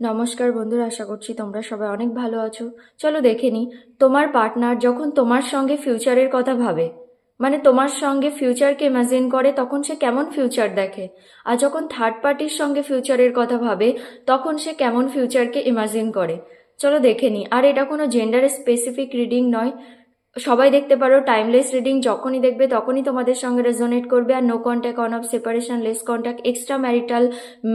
নমস্কার বন্ধুরা, আশা করছি তোমরা সবাই অনেক ভালো আছো। চলো দেখে নিই তোমার পার্টনার যখন তোমার সঙ্গে ফিউচারের কথা ভাবে, মানে তোমার সঙ্গে ফিউচারকে ইমাজিন করে, তখন সে কেমন ফিউচার দেখে। আর যখন থার্ড পার্টির সঙ্গে ফিউচারের কথা ভাবে, তখন সে কেমন ফিউচারকে ইমাজিন করে। চলো দেখে নিই। আর এটা কোনো জেন্ডার স্পেসিফিক রিডিং নয়, সবাই দেখতে পারো। টাইমলেস রিডিং, যখনই দেখবে তখনই তোমাদের সঙ্গে রেজোনেট করবে। আর no contact, on off, separation, less contact, extra marital,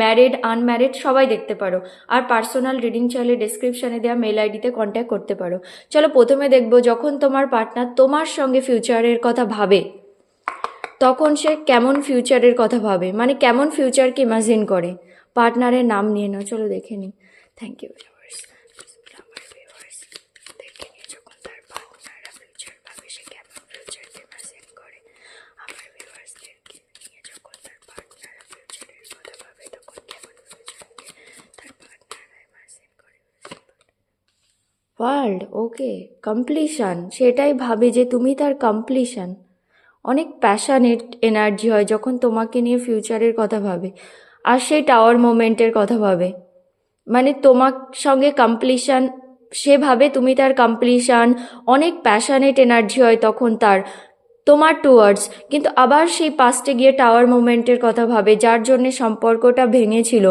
married, unmarried সবাই দেখতে পারো। আর পার্সোনাল রিডিং চাইলে ডিসক্রিপশনে দেওয়া মেল আইডিতে কন্ট্যাক্ট করতে পারো। চলো প্রথমে দেখবো, যখন তোমার পার্টনার তোমার সঙ্গে ফিউচারের কথা ভাবে, তখন সে কেমন ফিউচারের কথা ভাবে, মানে কেমন ফিউচারকে ইমাজিন করে। পার্টনারের নাম নিয়ে নাও, চলো দেখে নিই। Thank you. World, okay, completion, সেটাই ভাবে যে তুমি তার কমপ্লিশন। অনেক প্যাশনেট এনার্জি হয় যখন তোমাকে নিয়ে ফিউচারের কথা ভাবে। আর সেই টাওয়ার মোমেন্টের কথা ভাবে, মানে তোমার সঙ্গে কমপ্লিশন, সে ভাবে তুমি তার কমপ্লিশন। অনেক প্যাশনেট এনার্জি হয় তখন তার তোমার টুয়ার্ডস। কিন্তু আবার সেই পাস্টে গিয়ে টাওয়ার মোমেন্টের কথা ভাবে, যার জন্যে সম্পর্কটা ভেঙেছিল।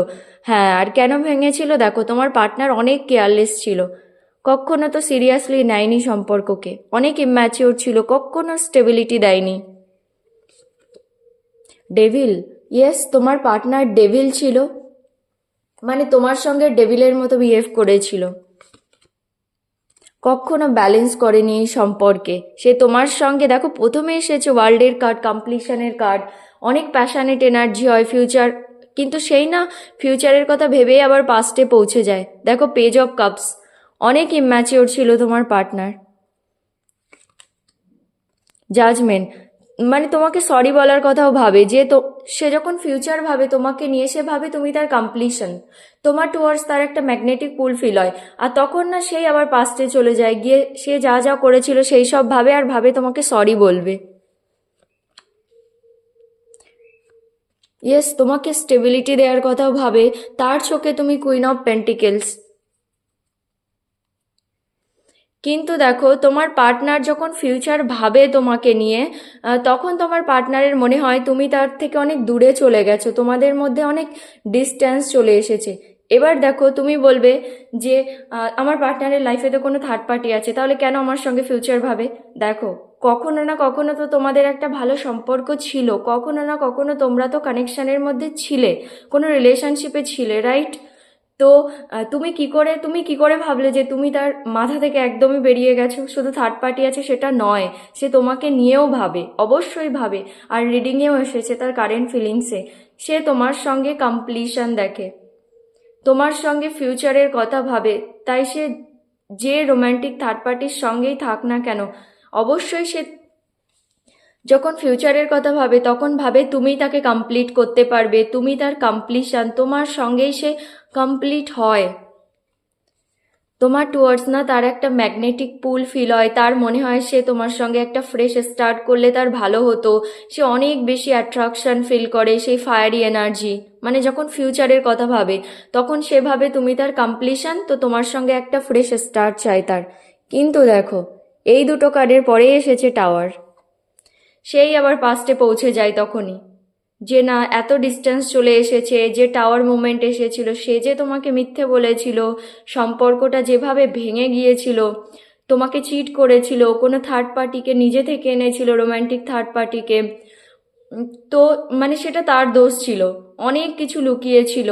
হ্যাঁ, আর কেন ভেঙেছিল দেখো, তোমার পার্টনার অনেক কেয়ারলেস ছিল, কখনো তো সিরিয়াসলি নেয়নি সম্পর্ককে, অনেক ইম্যাচিওর ছিল, কখনো স্টেবিলিটি দেয়নি। ডেভিল, ইয়েস, তোমার পার্টনার ডেভিল ছিল, মানে তোমার সঙ্গে ডেভিলের মতো বিহেভ করেছিল, কখনো ব্যালেন্স করেনি এই সম্পর্কে। সে তোমার সঙ্গে দেখো প্রথমে এসেছে ওয়ার্ল্ডের কার্ড, কমপ্লিশনের কার্ড। অনেক প্যাশনেট এনার্জি হয় ফিউচার, কিন্তু সেই না ফিউচারের কথা ভেবেই আবার পাস্টে পৌঁছে যায়। দেখো পেজ অফ কাপস, অনেক ইম্যাচিওর ছিল তোমার পার্টনার। জাজমেন্ট, মানে তোমাকে সরি বলার কথাও ভাবে, যে তো সে যখন ফিউচার ভাবে তোমাকে নিয়ে, সে ভাবে তুমি তার কমপ্লিশন, তোমার টুয়ার্ডস তার একটা ম্যাগনেটিক পুল ফিল হয়। আর তখন না সেই আবার পাস্টে চলে যায়, গিয়ে সে যা যা করেছিল সেই সব ভাবে, আর ভাবে তোমাকে সরি বলবে। ইয়েস, তোমাকে স্টেবিলিটি দেওয়ার কথাও ভাবে। তার চোখে তুমি কুইন অফ পেন্টিকেলস। কিন্তু দেখো তোমার পার্টনার যখন ফিউচার ভাবে তোমাকে নিয়ে, তখন তোমার পার্টনারের মনে হয় তুমি তার থেকে অনেক দূরে চলে গেছো, তোমাদের মধ্যে অনেক ডিস্টেন্স চলে এসেছে। এবার দেখো তুমি বলবে যে আমার পার্টনারের লাইফে তো কোনো থার্ড পার্টি আছে, তাহলে কেন আমার সঙ্গে ফিউচার ভাবে। দেখো, কখনো না কখনো তো তোমাদের একটা ভালো সম্পর্ক ছিল, কখনো না কখনো তোমরা তো কানেকশনের মধ্যে ছিলে, কোনো রিলেশনশিপে ছিলে, রাইট? তো তুমি কি করে ভাবলে যে তুমি তার মাথা থেকে একদমই বেরিয়ে গেছো, শুধু থার্ড পার্টি আছে সেটা নয়, সে তোমাকে নিয়েও ভাবে, অবশ্যই ভাবে। আর রিডিংয়েও এসেছে তার কারেন্ট ফিলিংসে, সে তোমার সঙ্গে কমপ্লিশন দেখে, তোমার সঙ্গে ফিউচারের কথা ভাবে। তাই সে যে রোম্যান্টিক থার্ড পার্টির সঙ্গেই থাক না কেন, অবশ্যই সে যখন ফিউচারের কথা ভাবে তখন ভাবে তুমি তাকে কমপ্লিট করতে পারবে, তুমি তার কমপ্লিশন, তোমার সঙ্গেই সে কমপ্লিট হয়। তোমার টুয়ার্ডস না তার একটা ম্যাগনেটিক পুল ফিল হয়, তার মনে হয় সে তোমার সঙ্গে একটা ফ্রেশ স্টার্ট করলে তার ভালো হতো। সে অনেক বেশি অ্যাট্রাকশন ফিল করে, সেই ফায়ারি এনার্জি, মানে যখন ফিউচারের কথা ভাবে তখন সে ভাবে তুমি তার কমপ্লিশন, তো তোমার সঙ্গে একটা ফ্রেশ স্টার্ট চাই তার। কিন্তু দেখো, এই দুটো কার্ডের পরেই এসেছে টাওয়ার, সেই আবার পাস্টে পৌঁছে যায় তখনই, যে না এত ডিস্টেন্স চলে এসেছে, যে টাওয়ার মুভমেন্ট এসেছিল, সে যে তোমাকে মিথ্যে বলেছিল, সম্পর্কটা যেভাবে ভেঙে গিয়েছিল, তোমাকে চিট করেছিল, কোনো থার্ড পার্টিকে নিজে থেকে এনেছিল, রোম্যান্টিক থার্ড পার্টিকে। তো মানে সেটা তার দোষ ছিল, অনেক কিছু লুকিয়েছিল,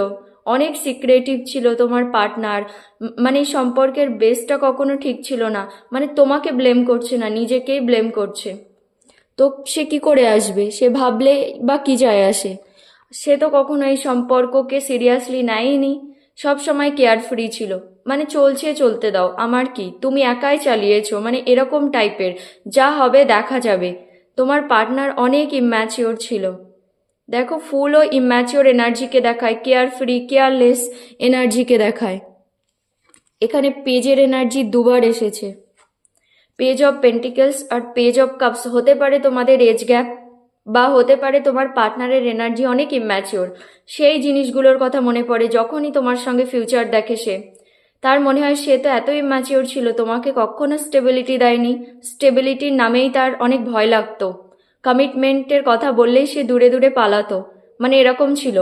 অনেক সিক্রেটিভ ছিল তোমার পার্টনার। মানে এই সম্পর্কের বেসটা কখনো ঠিক ছিল না, মানে তোমাকে ব্লেম করছে না, নিজেকেই ব্লেম করছে। তো সে কি করে আসবে, সে ভাবলে বা কি যায় আসে, সে তো কখনো এই সম্পর্ককে সিরিয়াসলি নেয়নি, সব সময় কেয়ারফ্রি ছিল, মানে চলছে চলতে দাও, আমার কি, তুমি একাই চালিয়েছো, মানে এরকম টাইপের, যা হবে দেখা যাবে। তোমার পার্টনার অনেক ইম্যাচিওর ছিল, দেখো ফুল ও ইম্যাচিওর এনার্জিকে দেখায়, কেয়ারফ্রি কেয়ারলেস এনার্জিকে দেখায়। এখানে পেজের এনার্জি দুবার এসেছে, পেজ অফ পেন্টিকেলস আর পেজ অফ কাপস। হতে পারে তোমাদের এজ গ্যাপ, বা হতে পারে তোমার পার্টনারের এনার্জি অনেক ইম্যাচিওর। সেই জিনিসগুলোর কথা মনে পড়ে যখনই তোমার সঙ্গে ফিউচার দেখে সে। তার মনে হয় সে তো এত ইম্যাচিওর ছিল, তোমাকে কখনো স্টেবিলিটি দেয়নি। স্টেবিলিটির নামেই তার অনেক ভয় লাগতো। কমিটমেন্টের কথা বললেই সে দূরে দূরে পালাতো, মানে এরকম ছিল।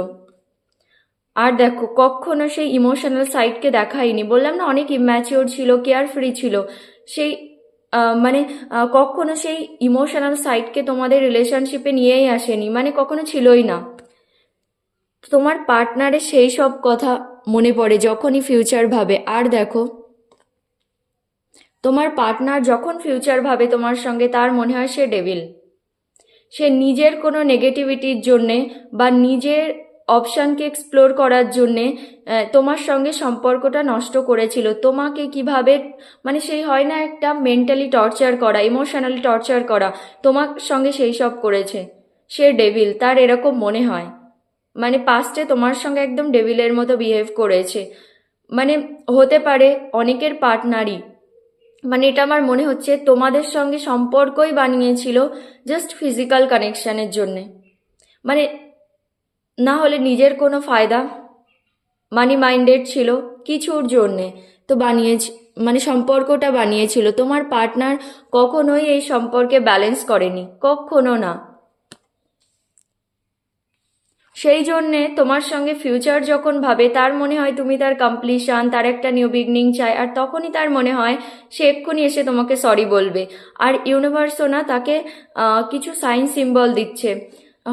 আর দেখো, কখনো সেই ইমোশনাল সাইডকে দেখায়নি। বললাম না, অনেক ইম্যাচিওর ছিল, কেয়ার ফ্রি ছিল। সেই মানে কখনো সেই ইমোশনাল সাইডকে তোমাদের রিলেশনশিপে নিয়েই আসেনি, মানে কখনো ছিলই না। তোমার পার্টনারের সেই সব কথা মনে পড়ে যখনই ফিউচার ভাবে। আর দেখো, তোমার পার্টনার যখন ফিউচার ভাবে তোমার সঙ্গে, তার মনে হয় সে ডেভিল। সে নিজের কোনো নেগেটিভিটির জন্যে বা নিজের অপশানকে এক্সপ্লোর করার জন্যে তোমার সঙ্গে সম্পর্কটা নষ্ট করেছিল। তোমাকে কিভাবে, মানে সেই হয় না একটা মেন্টালি টর্চার করা, ইমোশনালি টর্চার করা, তোমার সঙ্গে সেই সব করেছে। সে ডেভিল, তার এরকম মনে হয়। মানে পাস্টে তোমার সঙ্গে একদম ডেভিলের মতো বিহেভ করেছে। মানে হতে পারে অনেকের পার্টনারই, মানে এটা আমার মনে হচ্ছে তোমাদের সঙ্গে সম্পর্কই বানিয়েছিল জাস্ট ফিজিক্যাল কানেকশনের জন্যে। মানে না হলে নিজের কোনো ফায়দা, মানি মাইন্ডেড ছিল কিছুর জন্যে তো বানিয়েছি, মানে সম্পর্কটা বানিয়েছিল। তোমার পার্টনার কখনোই এই সম্পর্কে ব্যালেন্স করেনি, কখনো না। সেই জন্যে তোমার সঙ্গে ফিউচার যখন ভাবে, তার মনে হয় তুমি তার কমপ্লিশন, তার একটা নিউ বিগনিং চায়। আর তখনই তার মনে হয় সে এক্ষুনি এসে তোমাকে সরি বলবে। আর ইউনিভার্সও না তাকে কিছু সাইন সিম্বল দিচ্ছে।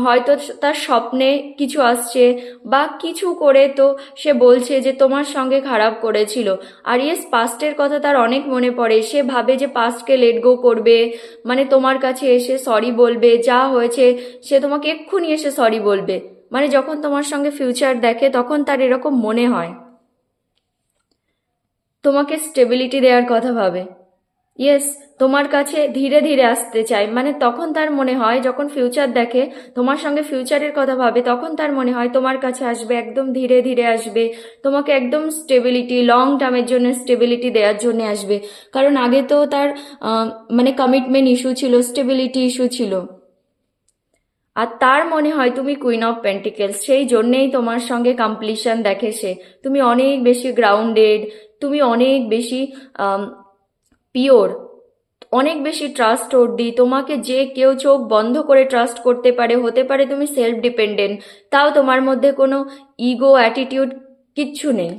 হয়তো তার স্বপ্নে কিছু আসছে বা কিছু করে তো সে বলছে যে তোমার সঙ্গে খারাপ করেছিল। আর ইয়েস, পাস্টের কথা তার অনেক মনে পড়ে। সে ভাবে যে পাস্টকে লেট গো করবে, মানে তোমার কাছে এসে সরি বলবে, যা হয়েছে সে তোমাকে এক্ষুনি এসে সরি বলবে। মানে যখন তোমার সঙ্গে ফিউচার দেখে তখন তার এরকম মনে হয়, তোমাকে স্টেবিলিটি দেওয়ার কথা ভাবে। ইয়েস, তোমার কাছে ধীরে ধীরে আসতে চায়। মানে তখন তার মনে হয়, যখন ফিউচার দেখে, তোমার সঙ্গে ফিউচারের কথা ভাবে, তখন তার মনে হয় তোমার কাছে আসবে, একদম ধীরে ধীরে আসবে। তোমাকে একদম স্টেবিলিটি, লং টার্মের জন্য স্টেবিলিটি দেওয়ার জন্য আসবে। কারণ আগে তো তার মানে কমিটমেন্ট ইস্যু ছিল, স্টেবিলিটি ইস্যু ছিল। আর তার মনে হয় তুমি কুইন অফ পেন্টিকেলস, সেই জন্যেই তোমার সঙ্গে কমপ্লিশন দেখে সে। তুমি অনেক বেশি গ্রাউন্ডেড, তুমি অনেক বেশি পিওর, অনেক বেশি ট্রাস্টওয়ার্দি। তোমাকে যে কেউ চোখ বন্ধ করে ট্রাস্ট করতে পারে। হতে পারে তুমি সেলফ ডিপেন্ডেন্ট, তাও তোমার মধ্যে কোনো ইগো অ্যাটিটিউড কিচ্ছু নেই।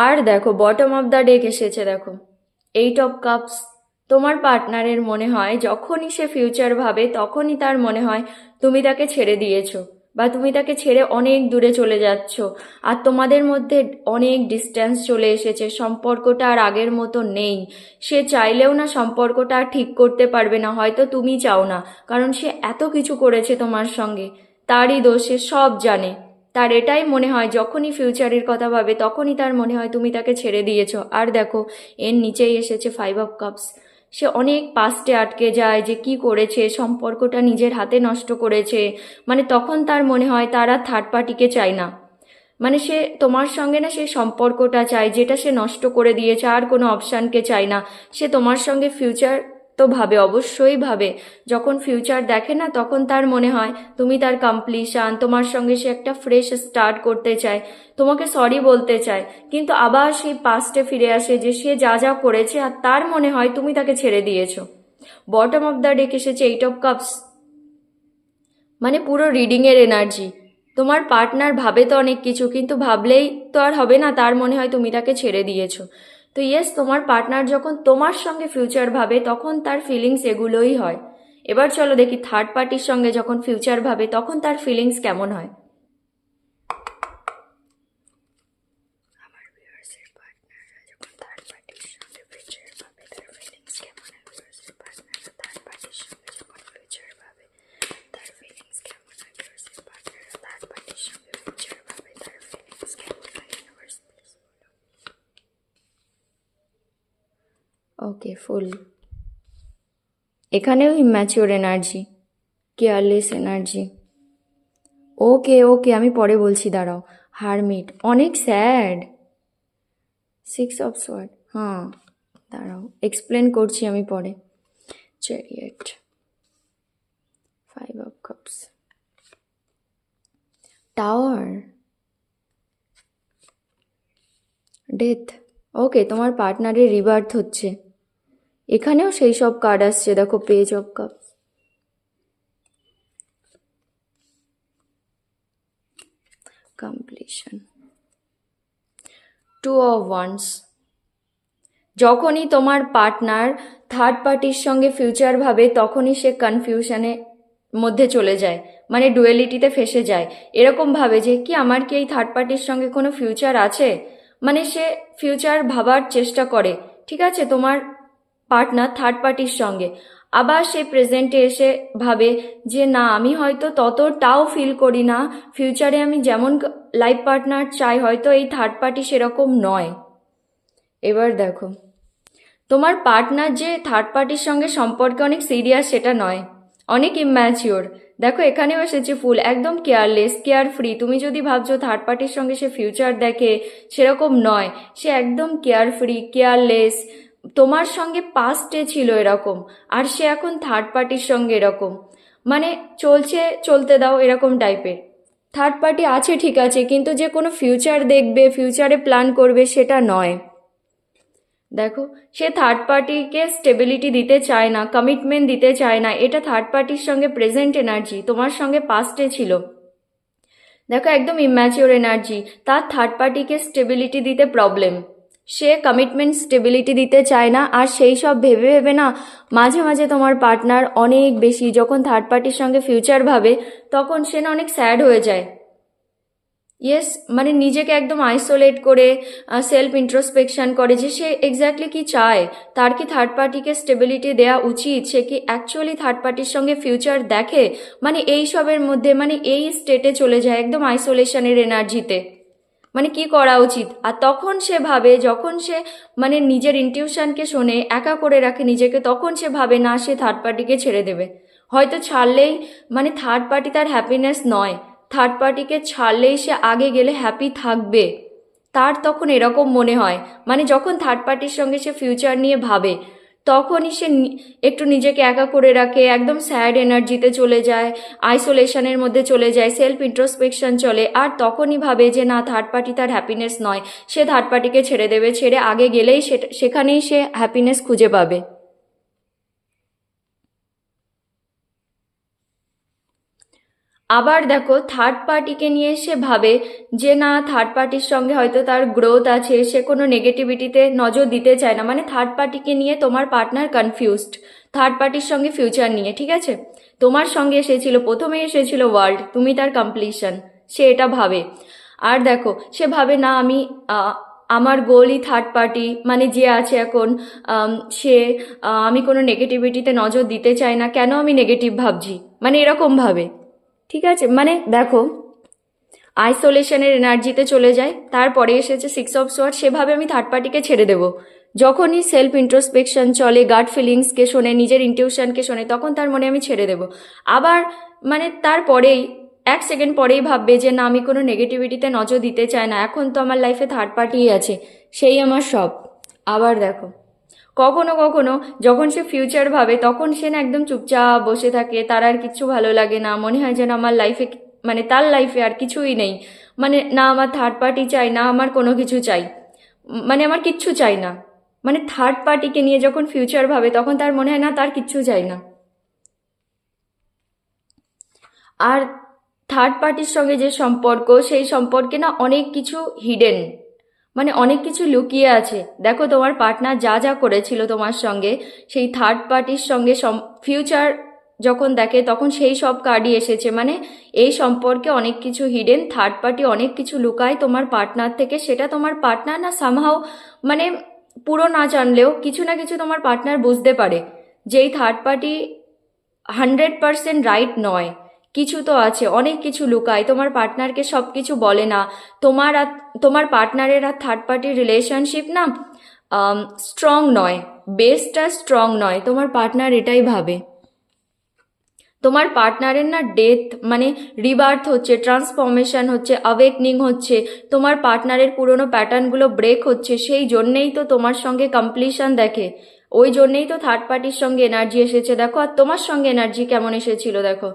আর দেখো, বটম অফ দ্য ডেক এসেছে, দেখো 8 অফ কাপস। তোমার পার্টনারের মনে হয় যখনই সে ফিউচার ভাবে, তখনই তার মনে হয় তুমি তাকে ছেড়ে দিয়েছো বা তুমি তাকে ছেড়ে অনেক দূরে চলে যাচ্ছ। আর তোমাদের মধ্যে অনেক ডিস্টেন্স চলে এসেছে, সম্পর্কটা আর আগের মতো নেই। সে চাইলেও না সম্পর্কটা আর ঠিক করতে পারবে না, হয়তো তুমি চাও না। কারণ সে এত কিছু করেছে তোমার সঙ্গে, তারই দোষ, সে সব জানে। তার এটাই মনে হয় যখনই ফিউচারের কথা ভাবে, তখনই তার মনে হয় তুমি তাকে ছেড়ে দিয়েছো। আর দেখো, এর নিচেই এসেছে 5 অফ কাপস। সে অনেক পাস্টে আটকে যায় যে কি করেছে, সম্পর্কটা নিজের হাতে নষ্ট করেছে। মানে তখন তার মনে হয় তার আর থার্ড পার্টিকে চায় না। মানে সে তোমার সঙ্গে না সেই সম্পর্কটা চায় যেটা সে নষ্ট করে দিয়েছে, আর কোনো অপশানকে চায় না। সে তোমার সঙ্গে ফিউচার তো ভাবে, অবশ্যই ভাবে। যখন ফিউচার দেখে না, তখন তার মনে হয় তুমি তার কমপ্লিশন, তোমার সঙ্গে সে একটা ফ্রেশ স্টার্ট করতে চায়, তোমাকে সরি বলতে চায়। কিন্তু আবার সেই পাস্টে ফিরে আসে যে সে যা যা করেছে, আর তার মনে হয় তুমি তাকে ছেড়ে দিয়েছো। বটম অফ দ্য ডেক এসেছে 8 অফ কাপস। মানে পুরো রিডিংয়ের এনার্জি। তোমার পার্টনার ভাবে তো অনেক কিছু, কিন্তু ভাবলেই তো আর হবে না, তার মনে হয় তুমি তাকে ছেড়ে দিয়েছো। তো ইয়েস, তোমার পার্টনার যখন তোমার সঙ্গে ফিউচার ভাবে, তখন তার ফিলিংস এগুলোই হয়। এবার চলো দেখি থার্ড পার্টির সঙ্গে যখন ফিউচার ভাবে, তখন তার ফিলিংস কেমন হয়। আমার ভিউয়ার্সের পার্টনাররা যখন থার্ড পার্টির সঙ্গে ফিউচার ভাবে, তার ফিলিংস কেমন হয়। ভিউয়ার্সের পার্টনাররা থার্ড পার্টির সঙ্গে যখন ফিউচার ভাবে, তার ফিলিংস কেমন হয়। ভিউয়ার্সের পার্টনাররা থার্ড পার্টির সঙ্গে ফিউচার ভাবে, তার ফিলিংস কেমন হয়। ইউনিভার্স প্লিজ বলো। ওকে, ফুল। এখানেও ইম্যাচিওর এনার্জি, কেয়ারলেস এনার্জি। ওকে ওকে, আমি পরে বলছি, দাঁড়াও। হারমিট, অনেক স্যাড। 6 অফ সোয়ার্ড, হ্যাঁ, দাঁড়াও এক্সপ্লেন করছি আমি পরে। Chariot, five of cups, tower, death. Okay, তোমার পার্টনারের রিবার্থ হচ্ছে, এখানেও সেই সব কার্ড আসছে, দেখো page of cups, completion, two of wands. যখনই তোমার পার্টনার থার্ড পার্টির সঙ্গে ফিউচার ভাবে তখনই সে কনফিউশনে মধ্যে চলে যায়, মানে ডুয়েলিটিতে ফেসে যায়। এরকম ভাবে যে কি আমার কি এই থার্ড পার্টির সঙ্গে কোনো ফিউচার আছে, মানে সে ফিউচার ভাবার চেষ্টা করে, ঠিক আছে, তোমার পার্টনার থার্ড পার্টির সঙ্গে। আবার সে প্রেজেন্টে এসে ভাবে যে না, আমি হয়তো ততটাও ফিল করি না, ফিউচারে আমি যেমন লাইফ পার্টনার চাই হয়তো এই থার্ড পার্টি সেরকম নয়। এবার দেখো, তোমার পার্টনার যে থার্ড পার্টির সঙ্গে সম্পর্কে অনেক সিরিয়াস সেটা নয়, অনেক ইম্যাচিওর। দেখো এখানেও এসেছে ফুল, একদম কেয়ারলেস, কেয়ার ফ্রি। তুমি যদি ভাবছো থার্ড পার্টির সঙ্গে সে ফিউচার দেখে, সেরকম নয়, সে একদম কেয়ার ফ্রি, কেয়ারলেস। তোমার সঙ্গে পাস্টে ছিল এরকম, আর সে এখন থার্ড পার্টির সঙ্গে এরকম, মানে চলছে চলতে দাও এরকম টাইপের। থার্ড পার্টি আছে ঠিক আছে, কিন্তু যে কোনো ফিউচার দেখবে, ফিউচারে প্ল্যান করবে সেটা নয়। দেখো, সে থার্ড পার্টিকে স্টেবিলিটি দিতে চায় না, কমিটমেন্ট দিতে চায় না, এটা থার্ড পার্টির সঙ্গে প্রেজেন্ট এনার্জি, তোমার সঙ্গে পাস্টে ছিল। দেখো একদম ইম্যাচিওর এনার্জি, তার থার্ড পার্টিকে স্টেবিলিটি দিতে প্রবলেম, সে কমিটমেন্ট স্টেবিলিটি দিতে চায় না। আর সেই সব ভেবে ভেবে না মাঝে মাঝে তোমার পার্টনার অনেক বেশি, যখন থার্ড পার্টির সঙ্গে ফিউচার ভাবে তখন সে না অনেক স্যাড হয়ে যায়। ইয়েস, মানে নিজেকে একদম আইসোলেট করে সেলফ ইন্ট্রোস্পেকশন করে যে সে এক্স্যাক্টলি কি চায়, তার কি থার্ড পার্টিকে স্টেবিলিটি দেওয়া উচিত, সে কি অ্যাকচুয়ালি থার্ড পার্টির সঙ্গে ফিউচার দেখে, মানে এই সবের মধ্যে, মানে এই স্টেটে চলে যায় একদম আইসোলেশনের এনার্জিতে, মানে কি করা উচিত। আর তখন সে ভাবে, যখন সে মানে নিজের ইনটিউশনকে শোনে, একা করে রাখে নিজেকে, তখন সে ভাবে না সে থার্ড পার্টিকে ছেড়ে দেবে, হয়তো ছাড়লেই, মানে থার্ড পার্টি তার হ্যাপিনেস নয়, থার্ড পার্টিকে ছাড়লেই সে আগে গেলে হ্যাপি থাকবে, তার তখন এরকম মনে হয়। মানে যখন থার্ড পার্টির সঙ্গে সে ফিউচার নিয়ে ভাবে তখনই সে একটু নিজেকে একা করে রাখে, একদম স্যাড এনার্জিতে চলে যায়, আইসোলেশনের মধ্যে চলে যায়, সেলফ ইন্ট্রোস্পেকশন চলে, আর তখনই ভাবে যে না থার্ড পার্টি তার হ্যাপিনেস নয়, সে থার্ড পার্টিকে ছেড়ে দেবে, ছেড়ে আগে গেলেই সেখানেই সে হ্যাপিনেস খুঁজে পাবে। আবার দেখো থার্ড পার্টিকে নিয়ে সে ভাবে যে না থার্ড পার্টির সঙ্গে হয়তো তার গ্রোথ আছে, সে কোনো নেগেটিভিটিতে নজর দিতে চায় না, মানে থার্ড পার্টিকে নিয়ে তোমার পার্টনার কনফিউজড, থার্ড পার্টির সঙ্গে ফিউচার নিয়ে, ঠিক আছে। তোমার সঙ্গে এসেছিল, প্রথমে এসেছিল ওয়ার্ল্ড, তুমি তার কমপ্লিশন, সে এটা ভাবে। আর দেখো সে ভাবে না আমি আমার গোলই থার্ড পার্টি, মানে যে আছে এখন সে আমি কোনো নেগেটিভিটিতে নজর দিতে চাই না, কেন আমি নেগেটিভ ভাবছি, মানে এরকম ভাবে, ঠিক আছে। মানে দেখো আইসোলেশনের এনার্জিতে চলে যায়, তারপরে এসেছে সিক্স অফ সোয়ার্ড, সেভাবে আমি থার্ড পার্টিকে ছেড়ে দেবো। যখনই সেলফ ইন্ট্রোস্পেকশন চলে, গাট ফিলিংসকে শোনে, নিজের ইনটিউশনকে শোনে, তখন তার মনে আমি ছেড়ে দেবো। আবার মানে তারপরেই এক সেকেন্ড পরেই ভাববে যে না আমি কোনো নেগেটিভিটিতে নজর দিতে চাই না, এখন তো আমার লাইফে থার্ড পার্টিই আছে, সেই আমার সব। আবার দেখো কখনো কখনো যখন সে ফিউচার ভাবে তখন সে না একদম চুপচাপ বসে থাকে, তার আর কিচ্ছু ভালো লাগে না, মনে হয় যেন আমার লাইফে, মানে তার লাইফে আর কিছুই নেই, মানে না আমার থার্ড পার্টি চাই, না আমার কোনো কিছু চাই, মানে আমার কিচ্ছু চাই না। মানে থার্ড পার্টিকে নিয়ে যখন ফিউচার ভাবে তখন তার মনে হয় না তার কিচ্ছু চাই না। আর থার্ড পার্টির সঙ্গে যে সম্পর্ক, সেই সম্পর্কে না অনেক কিছু হিডেন, মানে অনেক কিছু লুকিয়ে আছে। দেখো তোমার পার্টনার যা যা করেছিল তোমার সঙ্গে, সেই থার্ড পার্টির সঙ্গে ফিউচার যখন দেখে তখন সেই সব কার্ডই এসেছে, মানে এই সম্পর্কে অনেক কিছু হিডেন, থার্ড পার্টি অনেক কিছু লুকায় তোমার পার্টনার থেকে, সেটা তোমার পার্টনার না সামহাও, মানে পুরো না জানলেও কিছু না কিছু তোমার পার্টনার বুঝতে পারে যে এই থার্ড পার্টি 100% রাইট নয়, কিছু তো আছে, অনেক কিছু লুকায়, তোমার পার্টনারকে সব কিছু বলে না। তোমার আর তোমার পার্টনারের আর থার্ড পার্টির রিলেশনশিপ না স্ট্রং নয়, বেসটা স্ট্রং নয়, তোমার পার্টনার এটাই ভাবে। তোমার পার্টনারের না ডেথ, মানে রিবার্থ হচ্ছে, ট্রান্সফরমেশন হচ্ছে, অ্যাওয়েকনিং হচ্ছে, তোমার পার্টনারের পুরনো প্যাটার্নগুলো ব্রেক হচ্ছে, সেই জন্যেই তো তোমার সঙ্গে কমপ্লিশন দেখে। ওই জন্যেই তো থার্ড পার্টির সঙ্গে এনার্জি এসেছে দেখো, আর তোমার সঙ্গে এনার্জি কেমন এসেছিল দেখো।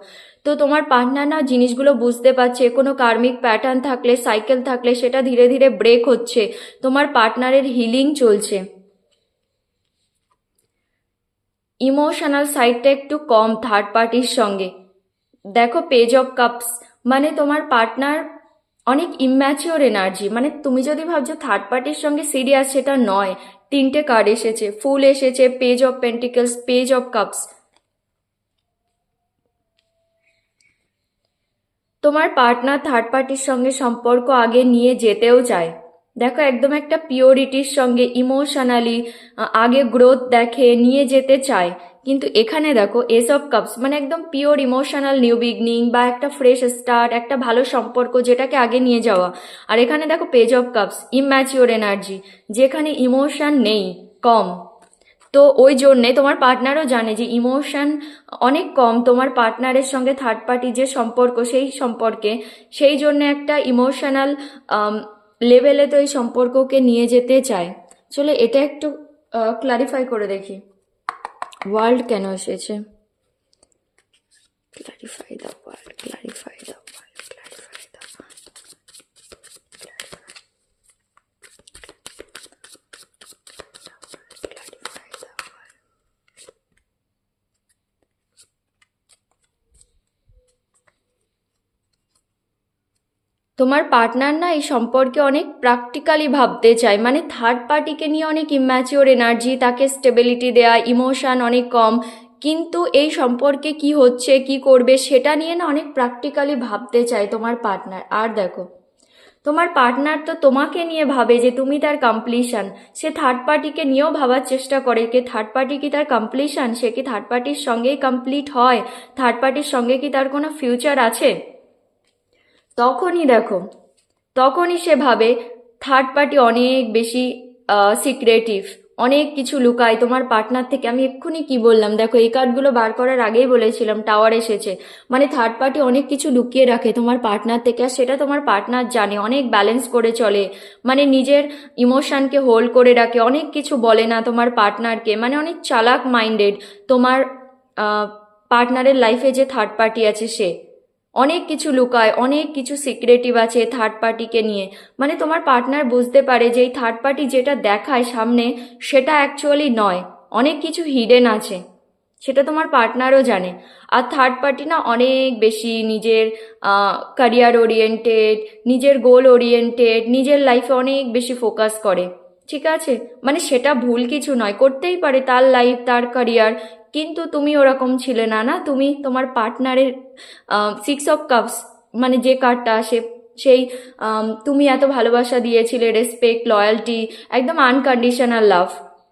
তো তোমার পার্টনার না জিনিসগুলো বুঝতে পারছে, কোনো কার্মিক প্যাটার্ন থাকলে, সাইকেল থাকলে সেটা ধীরে ধীরে ব্রেক হচ্ছে, তোমার পার্টনারের হিলিং চলছে। ইমোশনাল সাইডটা একটু কম থার্ড পার্টির সঙ্গে। দেখো পেজ অফ কাপস, মানে তোমার পার্টনার অনেক ইম্যাচিওর এনার্জি, মানে তুমি যদি ভাবছো থার্ড পার্টির সঙ্গে সিরিয়াস, সেটা নয়। তিনটে কার্ড এসেছে, ফুল এসেছে, page of pentacles, page of cups. তোমার পার্টনার থার্ড পার্টির সঙ্গে সম্পর্ক আগে নিয়ে যেতেও চায়। দেখো একদম একটা পিওরিটির সঙ্গে ইমোশনালি আগে গ্রোথ দেখে নিয়ে যেতে চায়। কিন্তু এখানে দেখো এস অফ কাপস, মানে একদম পিওর ইমোশনাল নিউ বিগনিং বা একটা ফ্রেশ স্টার্ট, একটা ভালো সম্পর্ক যেটাকে আগে নিয়ে যাওয়া। আর এখানে দেখো page of cups, immature energy, যেখানে ইমোশন নেই, কম। তো ওই জন্যে তোমার পার্টনারও জানে যে ইমোশন অনেক কম তোমার পার্টনারের সঙ্গে থার্ড পার্টি যে সম্পর্ক, সেই সম্পর্কে, সেই জন্য একটা ইমোশনাল লেভেলে তো এই সম্পর্ককে নিয়ে যেতে চায়। চলো এটা একটু ক্লারিফাই করে দেখি, ওয়ার্ল্ড কেন এসেছে। Clarify the world, clarify the world, clarify the world. তোমার পার্টনার না এই সম্পর্কে অনেক প্র্যাকটিক্যালি ভাবতে চায়, মানে থার্ড পার্টিকে নিয়ে অনেক ইম্যাচিওর এনার্জি, তাকে স্টেবিলিটি দেয়া, ইমোশন অনেক কম, কিন্তু এই সম্পর্কে কি হচ্ছে কি করবে সেটা নিয়ে না অনেক প্র্যাকটিক্যালি ভাবতে চায় তোমার পার্টনার। আর দেখো তোমার পার্টনার তো তোমাকে নিয়ে ভাবে যে তুমি তার কমপ্লিশন, সে থার্ড পার্টিকে নিয়েও ভাবার চেষ্টা করে যে থার্ড পার্টি কি তার কমপ্লিশন, সে কি থার্ড পার্টির সঙ্গেই কমপ্লিট হয়, থার্ড পার্টির সঙ্গে কি তার কোনো ফিউচার আছে। তখনই দেখো, তখনই সে ভাবে থার্ড পার্টি অনেক বেশি সিক্রেটিভ, অনেক কিছু লুকায় তোমার পার্টনার থেকে। আমি এক্ষুনি কি বললাম দেখো, এই কার্ডগুলো বার করার আগেই বলেছিলাম টাওয়ার এসেছে, মানে থার্ড পার্টি অনেক কিছু লুকিয়ে রাখে তোমার পার্টনার থেকে, আর সেটা তোমার পার্টনার জানে, অনেক ব্যালেন্স করে চলে, মানে নিজের ইমোশনকে হোল্ড করে রাখে, অনেক কিছু বলে না তোমার পার্টনারকে, মানে অনেক চালাক মাইন্ডেড তোমার পার্টনারের লাইফে যে থার্ড পার্টি আছে সে অনেক কিছু লুকায়, অনেক কিছু সিক্রেটিভ আছে থার্ড পার্টিকে নিয়ে। মানে তোমার পার্টনার বুঝতে পারে যে এই থার্ড পার্টি যেটা দেখায় সামনে সেটা অ্যাকচুয়ালি নয়, অনেক কিছু হিডেন আছে, সেটা তোমার পার্টনারও জানে। আর থার্ড পার্টি না অনেক বেশি নিজের ক্যারিয়ার ওরিয়েন্টেড, নিজের গোল ওরিয়েন্টেড, নিজের লাইফে অনেক বেশি ফোকাস করে, ঠিক আছে। মানে সেটা ভুল কিছু নয়, করতেই পারে তার লাইফ তার ক্যারিয়ার, কিন্তু তুমি ওরকম ছিলে না। না, তুমি তোমার পার্টনারের সিক্স অফ কাপস, মানে যে কার্ডটা আসে সেই তুমি এত ভালোবাসা দিয়েছিলে, রেসপেক্ট, লয়্যালটি, একদম আনকন্ডিশনাল লাভ।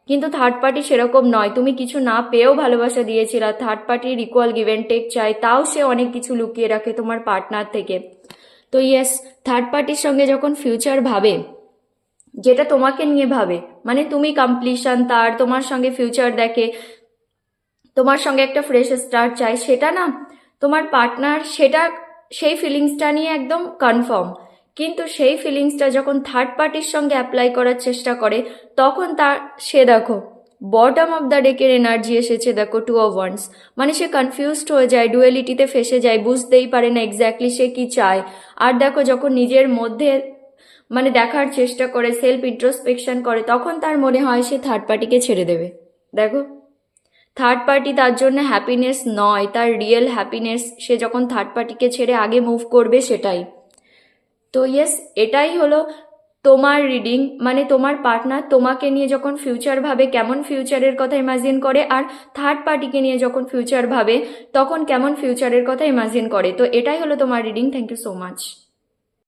কিন্তু থার্ড পার্টি সেরকম নয়, তুমি কিছু না পেয়েও ভালোবাসা দিয়েছিল, থার্ড পার্টির ইকুয়াল গিভ অ্যান্ড টেক চাই, তাও সে অনেক কিছু লুকিয়ে রাখে তোমার পার্টনার থেকে। তো ইয়েস, থার্ড পার্টির সঙ্গে যখন ফিউচার ভাবে, যেটা তোমাকে নিয়ে ভাবে, মানে তুমি কমপ্লিশন, তার তোমার সঙ্গে ফিউচার দেখে, তোমার সঙ্গে একটা ফ্রেশ স্টার্ট চাই, সেটা না তোমার পার্টনার সেটা সেই ফিলিংসটা নিয়ে একদম কনফার্ম। কিন্তু সেই ফিলিংসটা যখন থার্ড পার্টির সঙ্গে অ্যাপ্লাই করার চেষ্টা করে, তখন তার সে দেখো বটম অফ দ্য ডেকের এনার্জি এসেছে, দেখো টু অফ ওয়ান্স, মানে সে কনফিউজড হয়ে যায়, ডুয়েলিটিতে ফেসে যায়, বুঝতেই পারে না এক্স্যাক্টলি সে কি চায়। আর দেখো যখন নিজের মধ্যে মানে দেখার চেষ্টা করে, সেলফ ইন্ট্রোস্পেকশন করে, তখন তার মনে হয় সে থার্ড পার্টিকে ছেড়ে দেবে। দেখো থার্ড পার্টি তার জন্য হ্যাপিনেস নয়, তার রিয়েল হ্যাপিনেস সে যখন থার্ড পার্টিকে ছেড়ে আগে মুভ করবে সেটাই। তো ইয়েস, এটাই হলো তোমার রিডিং, মানে তোমার পার্টনার তোমাকে নিয়ে যখন ফিউচার ভাবে কেমন ফিউচারের কথা ইমাজিন করে, আর থার্ড পার্টিকে নিয়ে যখন ফিউচার ভাবে তখন কেমন ফিউচারের কথা ইমাজিন করে। তো এটাই হলো তোমার reading. Thank you so much.